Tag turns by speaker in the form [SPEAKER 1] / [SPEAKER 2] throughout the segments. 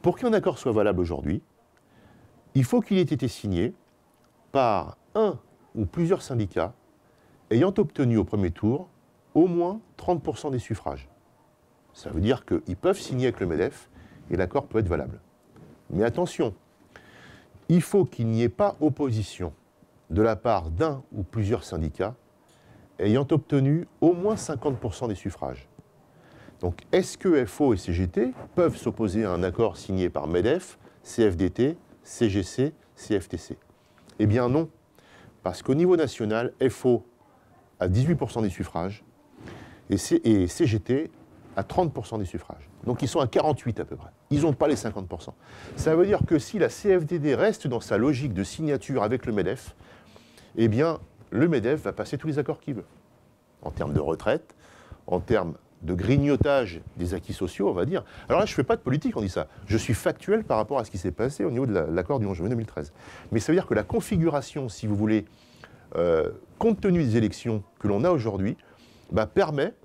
[SPEAKER 1] Pour qu'un accord soit valable aujourd'hui, il faut qu'il ait été signé par un ou plusieurs syndicats ayant obtenu au premier tour au moins 30% des suffrages. Ça veut dire qu'ils peuvent signer avec le MEDEF et l'accord peut être valable. Mais attention, il faut qu'il n'y ait pas opposition de la part d'un ou plusieurs syndicats ayant obtenu au moins 50% des suffrages. Donc, est-ce que FO et CGT peuvent s'opposer à un accord signé par MEDEF, CFDT, CGC, CFTC? Eh bien non, parce qu'au niveau national, FO a 18% des suffrages et CGT a 30% des suffrages. Donc ils sont à 48 à peu près. Ils n'ont pas les 50%. Ça veut dire que si la CFDT reste dans sa logique de signature avec le MEDEF, eh bien le MEDEF va passer tous les accords qu'il veut. En termes de retraite, en termes de grignotage des acquis sociaux, on va dire. Alors là, je ne fais pas de politique, on dit ça. Je suis factuel par rapport à ce qui s'est passé au niveau de l'accord du 11 juin 2013. Mais ça veut dire que la configuration, si vous voulez, compte tenu des élections que l'on a aujourd'hui, permet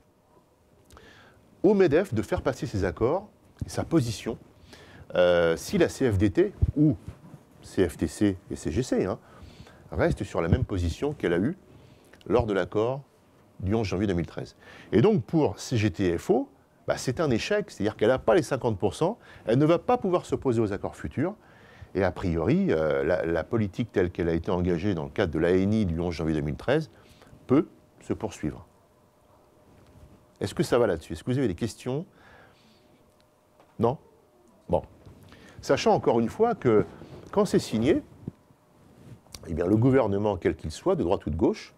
[SPEAKER 1] au MEDEF de faire passer ses accords, sa position, si la CFDT ou CFTC et CGC restent sur la même position qu'elle a eue lors de l'accord du 11 janvier 2013. Et donc pour CGT et FO, c'est un échec, c'est-à-dire qu'elle n'a pas les 50%, elle ne va pas pouvoir s'opposer aux accords futurs, et a priori, la politique telle qu'elle a été engagée dans le cadre de l'ANI du 11 janvier 2013 peut se poursuivre. Est-ce que ça va là-dessus? Est-ce que vous avez des questions? Non? Bon. Sachant encore une fois que quand c'est signé, eh bien, le gouvernement, quel qu'il soit, de droite ou de gauche,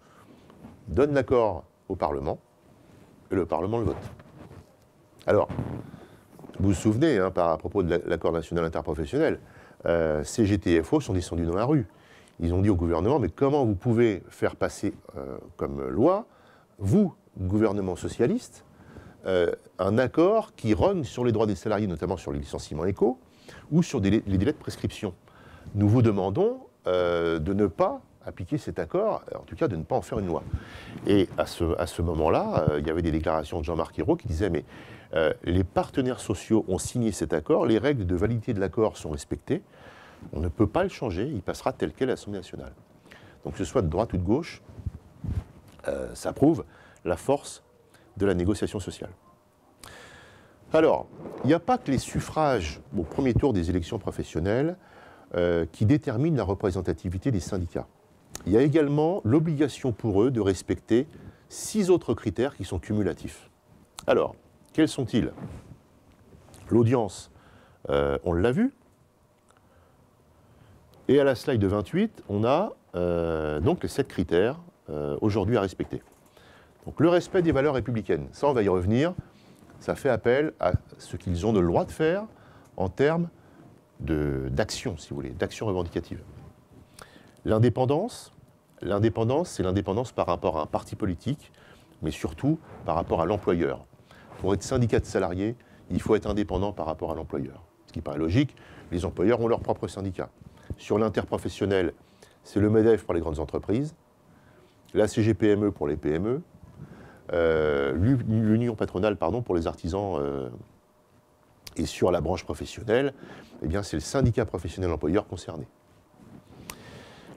[SPEAKER 1] donne l'accord au Parlement, et le Parlement le vote. Alors, vous vous souvenez, à propos de l'accord national interprofessionnel, CGT et FO sont descendus dans la rue. Ils ont dit au gouvernement, mais comment vous pouvez faire passer comme loi, vous, gouvernement socialiste, un accord qui rogne sur les droits des salariés, notamment sur les licenciements éco, ou sur les délais de prescription. Nous vous demandons de ne pas appliquer cet accord, en tout cas de ne pas en faire une loi. Et à ce moment-là, il y avait des déclarations de Jean-Marc Ayrault qui disaient, mais les partenaires sociaux ont signé cet accord, les règles de validité de l'accord sont respectées, on ne peut pas le changer, il passera tel quel à l'Assemblée nationale. Donc que ce soit de droite ou de gauche, ça prouve la force de la négociation sociale. Alors, il n'y a pas que les suffrages au premier tour des élections professionnelles qui déterminent la représentativité des syndicats. Il y a également l'obligation pour eux de respecter 6 autres critères qui sont cumulatifs. Alors, quels sont-ils? L'audience, on l'a vu. Et à la slide de 28, on a donc les 7 critères aujourd'hui à respecter. Donc le respect des valeurs républicaines, ça on va y revenir, ça fait appel à ce qu'ils ont le droit de faire en termes d'action, si vous voulez, d'action revendicative. L'indépendance, c'est l'indépendance par rapport à un parti politique, mais surtout par rapport à l'employeur. Pour être syndicat de salariés, il faut être indépendant par rapport à l'employeur. Ce qui paraît logique, les employeurs ont leur propre syndicat. Sur l'interprofessionnel, c'est le MEDEF pour les grandes entreprises, la CGPME pour les PME, l'union patronale pour les artisans, et sur la branche professionnelle, eh bien, c'est le syndicat professionnel employeur concerné.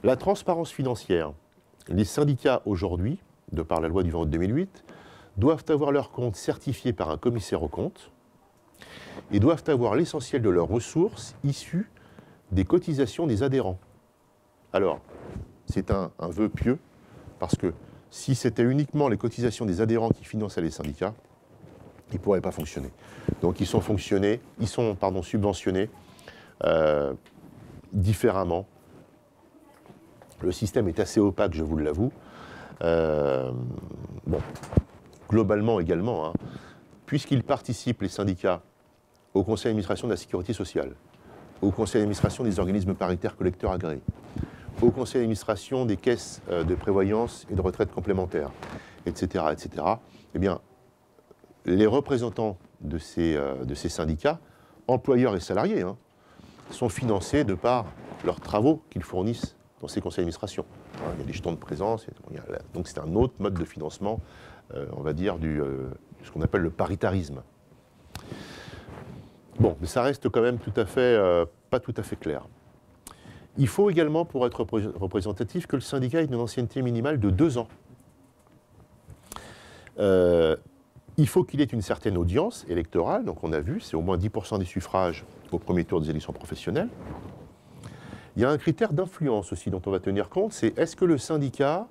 [SPEAKER 1] La transparence financière. Les syndicats aujourd'hui, de par la loi du 20 août 2008, doivent avoir leurs comptes certifiés par un commissaire aux comptes et doivent avoir l'essentiel de leurs ressources issues des cotisations des adhérents. Alors, c'est un vœu pieux, parce que si c'était uniquement les cotisations des adhérents qui finançaient les syndicats, ils ne pourraient pas fonctionner. Donc ils sont subventionnés différemment. Le système est assez opaque, je vous l'avoue. Globalement également, puisqu'ils participent, les syndicats, au conseil d'administration de la sécurité sociale, au conseil d'administration des organismes paritaires collecteurs agréés, au conseil d'administration des caisses de prévoyance et de retraite complémentaires, etc., eh bien, les représentants de ces syndicats, employeurs et salariés, sont financés de par leurs travaux qu'ils fournissent dans ces conseils d'administration. Il y a des jetons de présence, donc c'est un autre mode de financement, on va dire, ce qu'on appelle le paritarisme. Bon, mais ça reste quand même pas tout à fait clair. Il faut également, pour être représentatif, que le syndicat ait une ancienneté minimale de 2 ans. Il faut qu'il ait une certaine audience électorale, donc on a vu, c'est au moins 10% des suffrages au premier tour des élections professionnelles. Il y a un critère d'influence aussi dont on va tenir compte, c'est est-ce que le syndicat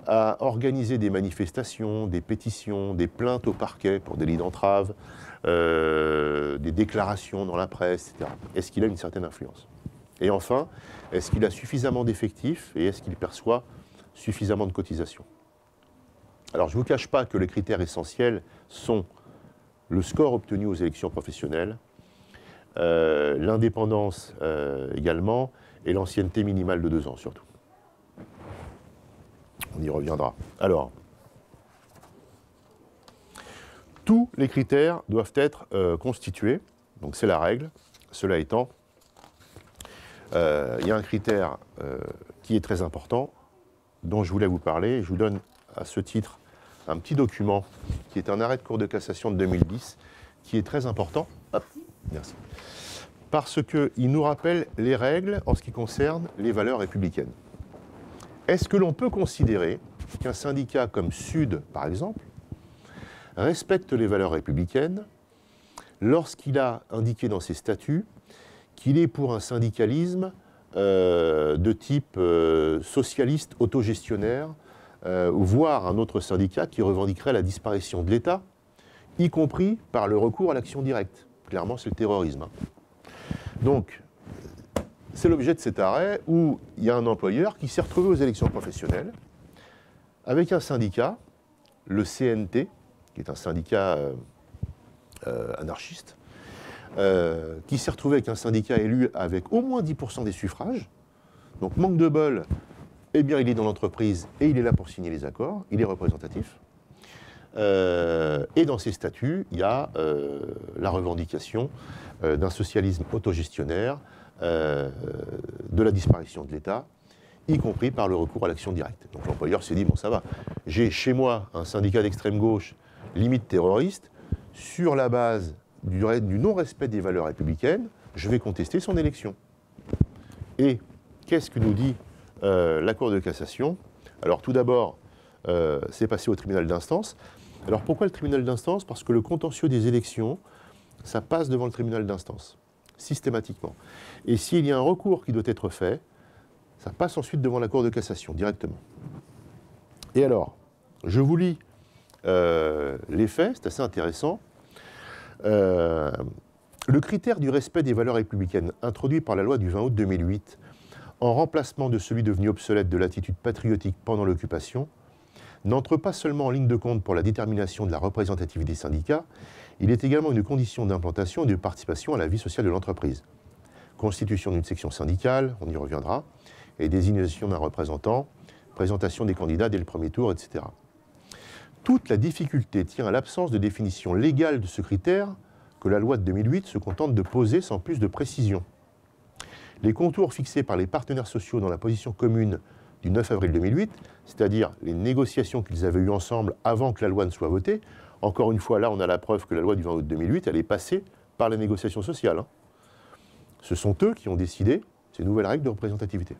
[SPEAKER 1] a organisé des manifestations, des pétitions, des plaintes au parquet pour délit d'entrave, des déclarations dans la presse, etc. Est-ce qu'il a une certaine influence? Et enfin, est-ce qu'il a suffisamment d'effectifs et est-ce qu'il perçoit suffisamment de cotisations? Alors, je ne vous cache pas que les critères essentiels sont le score obtenu aux élections professionnelles, l'indépendance également, et l'ancienneté minimale de 2 ans surtout. On y reviendra. Alors, tous les critères doivent être constitués, donc c'est la règle. Cela étant, il y a un critère qui est très important, dont je voulais vous parler. Je vous donne à ce titre un petit document qui est un arrêt de Cour de cassation de 2010, qui est très important. Hop, merci. Parce qu'il nous rappelle les règles en ce qui concerne les valeurs républicaines. Est-ce que l'on peut considérer qu'un syndicat comme Sud, par exemple, respecte les valeurs républicaines lorsqu'il a indiqué dans ses statuts qu'il est pour un syndicalisme de type socialiste autogestionnaire, voire un autre syndicat qui revendiquerait la disparition de l'État, y compris par le recours à l'action directe. Clairement, c'est le terrorisme. Donc, c'est l'objet de cet arrêt où il y a un employeur qui s'est retrouvé aux élections professionnelles avec un syndicat, le CNT, qui est un syndicat anarchiste, qui s'est retrouvé avec un syndicat élu avec au moins 10% des suffrages. Donc, manque de bol, eh bien, il est dans l'entreprise et il est là pour signer les accords, il est représentatif. Et dans ses statuts, il y a la revendication d'un socialisme autogestionnaire, de la disparition de l'État, y compris par le recours à l'action directe. Donc l'employeur s'est dit, bon ça va, j'ai chez moi un syndicat d'extrême gauche, limite terroriste, sur la base du non-respect des valeurs républicaines, je vais contester son élection. Et qu'est-ce que nous dit la Cour de cassation? Alors tout d'abord, c'est passé au tribunal d'instance. Alors pourquoi le tribunal d'instance? Parce que le contentieux des élections, ça passe devant le tribunal d'instance, systématiquement. Et s'il y a un recours qui doit être fait, ça passe ensuite devant la Cour de cassation, directement. Et alors, je vous lis les faits, c'est assez intéressant. Le critère du respect des valeurs républicaines introduit par la loi du 20 août 2008, en remplacement de celui devenu obsolète de l'attitude patriotique pendant l'occupation, n'entre pas seulement en ligne de compte pour la détermination de la représentativité des syndicats, il est également une condition d'implantation et de participation à la vie sociale de l'entreprise. Constitution d'une section syndicale, on y reviendra, et désignation d'un représentant, présentation des candidats dès le premier tour, etc. Toute la difficulté tient à l'absence de définition légale de ce critère que la loi de 2008 se contente de poser sans plus de précision. Les contours fixés par les partenaires sociaux dans la position commune du 9 avril 2008, c'est-à-dire les négociations qu'ils avaient eues ensemble avant que la loi ne soit votée. Encore une fois, là, on a la preuve que la loi du 20 août 2008, elle est passée par les négociations sociales. Ce sont eux qui ont décidé ces nouvelles règles de représentativité.